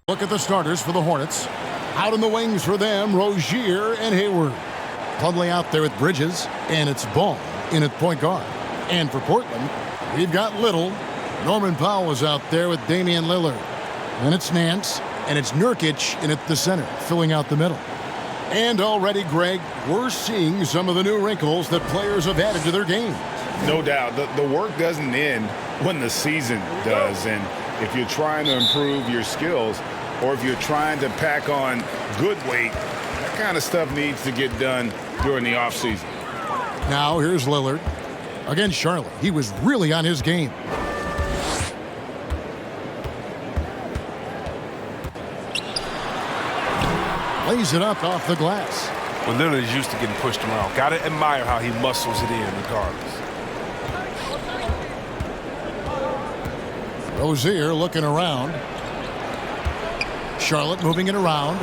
Look at the starters for the Hornets. Out in the wings for them, Rozier and Hayward. Plumlee out there with Bridges, and it's Ball in at point guard. And for Portland, we've got Little. Norman Powell is out there with Damian Lillard. Then it's Nance, and it's Nurkic in at the center, filling out the middle. And already, Greg, we're seeing some of the new wrinkles that players have added to their game. No doubt. The work doesn't end when the season does. And if you're trying to improve your skills, or if you're trying to pack on good weight, that kind of stuff needs to get done during the offseason. Now here's Lillard. Against Charlotte, he was really on his game. Lays it up off the glass. Well, Lillard is used to getting pushed around. Got to admire how he muscles it in regardless. Rozier looking around. Charlotte moving it around.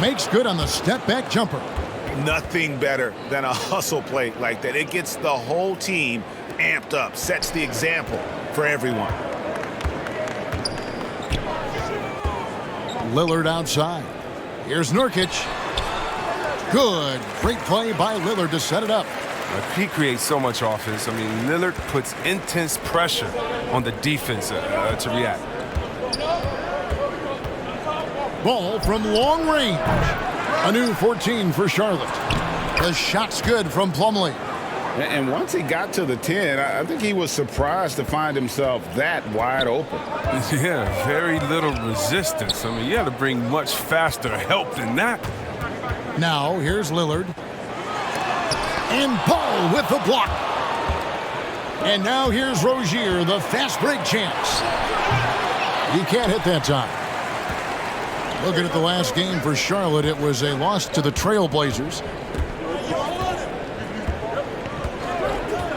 Makes good on the step-back jumper. Nothing better than a hustle play like that. It gets the whole team amped up, sets the example for everyone. Lillard outside. Here's Nurkic. Good. Great play by Lillard to set it up. He creates so much offense. I mean, Lillard puts intense pressure on the defense to react. Ball from long range. A new 14 for Charlotte. The shot's good from Plumlee. And once he got to the 10, I think he was surprised to find himself that wide open. Yeah, very little resistance. I mean, you had to bring much faster help than that. Now, here's Lillard. And Ball with the block. And now here's Rozier, the fast break chance. He can't hit that time. Looking at the last game for Charlotte, it was a loss to the Trailblazers.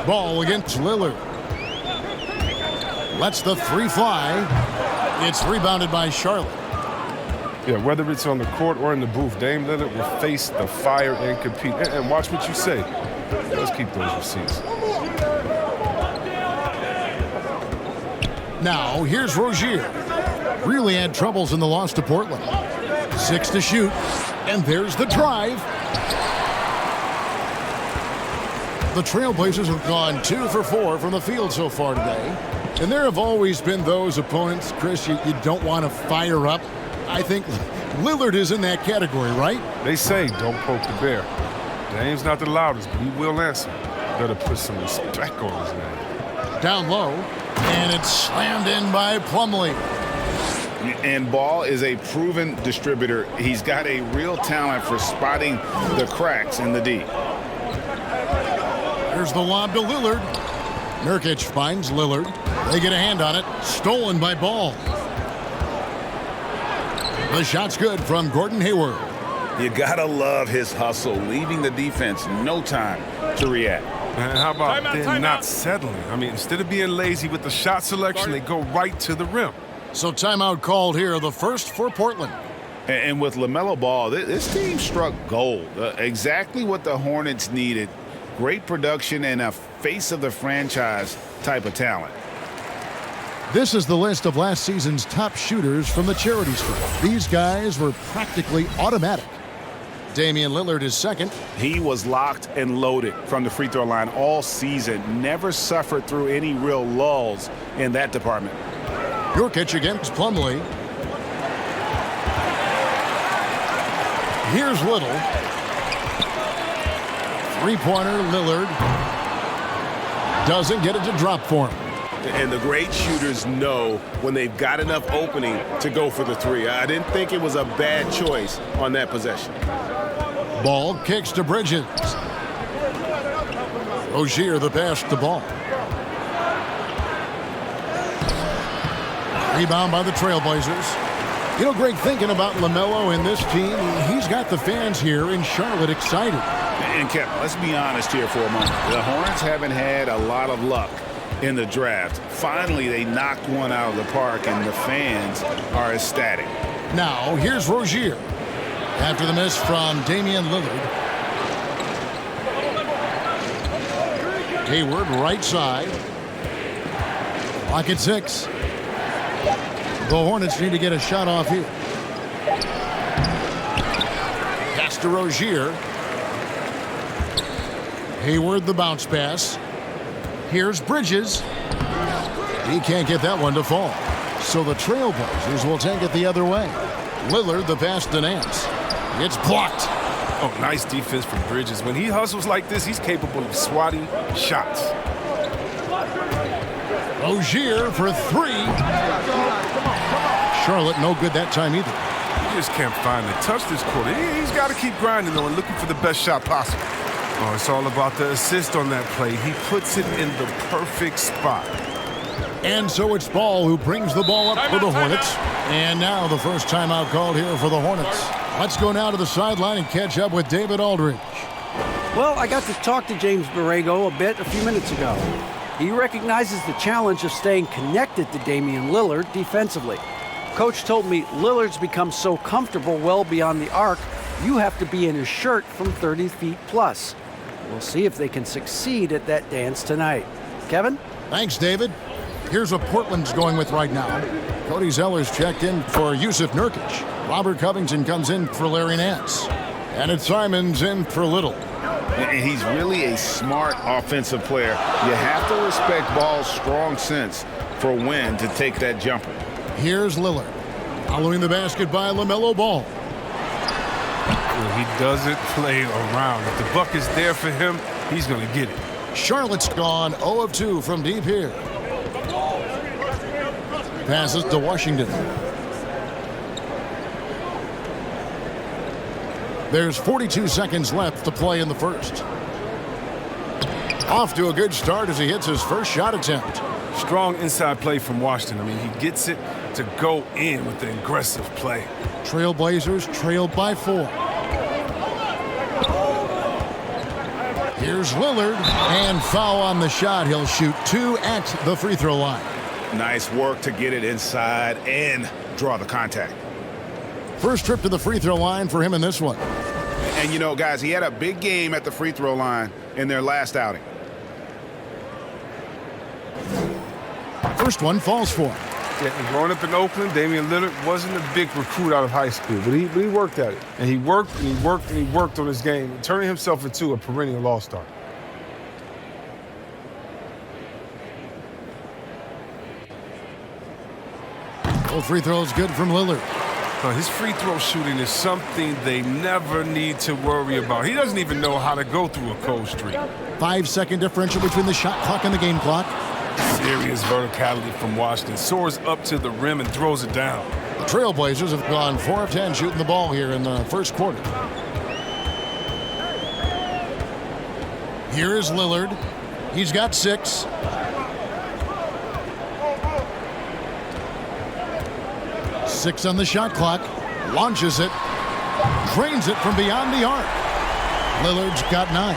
Ball against Lillard. Lets the three fly. It's rebounded by Charlotte. Yeah, whether it's on the court or in the booth, Dame Lillard will face the fire and compete. And watch what you say. Let's keep those receipts. Now, here's Rozier. Really had troubles in the loss to Portland. 6 to shoot. And there's the drive. The Trailblazers have gone 2 for 4 from the field so far today. And there have always been those opponents, Chris, you don't want to fire up. I think Lillard is in that category, right? They say don't poke the bear. Dame's not the loudest, but he will answer. Better put some respect on his name. Down low, and it's slammed in by Plumlee. And Ball is a proven distributor. He's got a real talent for spotting the cracks in the D. Here's the lob to Lillard. Nurkic finds Lillard. They get a hand on it. Stolen by Ball. The shot's good from Gordon Hayward. You gotta love his hustle, leaving the defense no time to react. And how about them not settling? I mean, instead of being lazy with the shot selection, they go right to the rim. So timeout called here, the first for Portland. And with LaMelo Ball, this team struck gold. Exactly what the Hornets needed. Great production and a face of the franchise type of talent. This is the list of last season's top shooters from the charity stripe. These guys were practically automatic. Damian Lillard is second. He was locked and loaded from the free throw line all season. Never suffered through any real lulls in that department. Nurkic against Plumlee. Here's Little. Three-pointer, Lillard. Doesn't get it to drop for him. And the great shooters know when they've got enough opening to go for the three. I didn't think it was a bad choice on that possession. Ball kicks to Bridges. Rozier the pass to Ball. Rebound by the Trailblazers. You know, Greg, thinking about LaMelo and this team, he's got the fans here in Charlotte excited. And Kevin, let's be honest here for a moment. The Hornets haven't had a lot of luck in the draft. Finally, they knocked one out of the park, and the fans are ecstatic. Now, here's Rozier. after the miss from Damian Lillard. Hayward right side. Clock at 6. The Hornets need to get a shot off here. Pass to Rozier. Hayward the bounce pass. Here's Bridges. He can't get that one to fall. So the Trailblazers will take it the other way. Lillard the pass to Nance. It's blocked. Oh, nice defense from Bridges. When he hustles like this, he's capable of swatting shots. Rozier for 3. Charlotte no good that time either. He just can't find the touch this quarter. He's got to keep grinding, though, and looking for the best shot possible. Oh, it's all about the assist on that play. He puts it in the perfect spot. And so it's Ball who brings the ball up for the Hornets. And now the first timeout called here for the Hornets. Let's go now to the sideline and catch up with David Aldridge. Well, I got to talk to James Borrego a bit a few minutes ago. He recognizes the challenge of staying connected to Damian Lillard defensively. Coach told me Lillard's become so comfortable well beyond the arc, you have to be in his shirt from 30 feet plus. We'll see if they can succeed at that dance tonight. Kevin? Thanks, David. Here's what Portland's going with right now. Cody Zeller's checked in for Yusuf Nurkic. Robert Covington comes in for Larry Nance. And it's Simons in for Little. And he's really a smart offensive player. You have to respect Ball's strong sense for when to take that jumper. Here's Lillard. Following the basket by LaMelo Ball. He doesn't play around. If the buck is there for him, he's going to get it. Charlotte's gone 0 of 2 from deep here. Passes to Washington. There's 42 seconds left to play in the first. Off to a good start as he hits his first shot attempt. Strong inside play from Washington. I mean, he gets it to go in with the aggressive play. Trailblazers trailed by 4. Here's Lillard, and foul on the shot. He'll shoot 2 at the free throw line. Nice work to get it inside and draw the contact. First trip to the free throw line for him in this one. And, you know, guys, he had a big game at the free throw line in their last outing. First one falls for him. Yeah, and growing up in Oakland, Damian Lillard wasn't a big recruit out of high school, but he worked at it. And he worked and he worked and he worked on his game, turning himself into a perennial all-star. Both free throws good from Lillard. His free throw shooting is something they never need to worry about. He doesn't even know how to go through a cold streak. 5-second differential between the shot clock and the game clock. Serious verticality from Washington. Soars up to the rim and throws it down. The Trailblazers have gone 4 of 10 shooting the ball here in the first quarter. Here is Lillard. He's got 6. Six on the shot clock. Launches it. Drains it from beyond the arc. Lillard's got 9.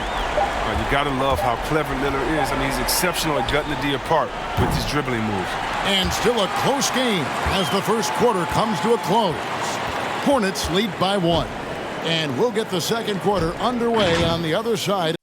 You got to love how clever Lillard is. I mean, he's exceptional at gutting the D apart with his dribbling moves. And still a close game as the first quarter comes to a close. Hornets lead by 1. And we'll get the second quarter underway on the other side.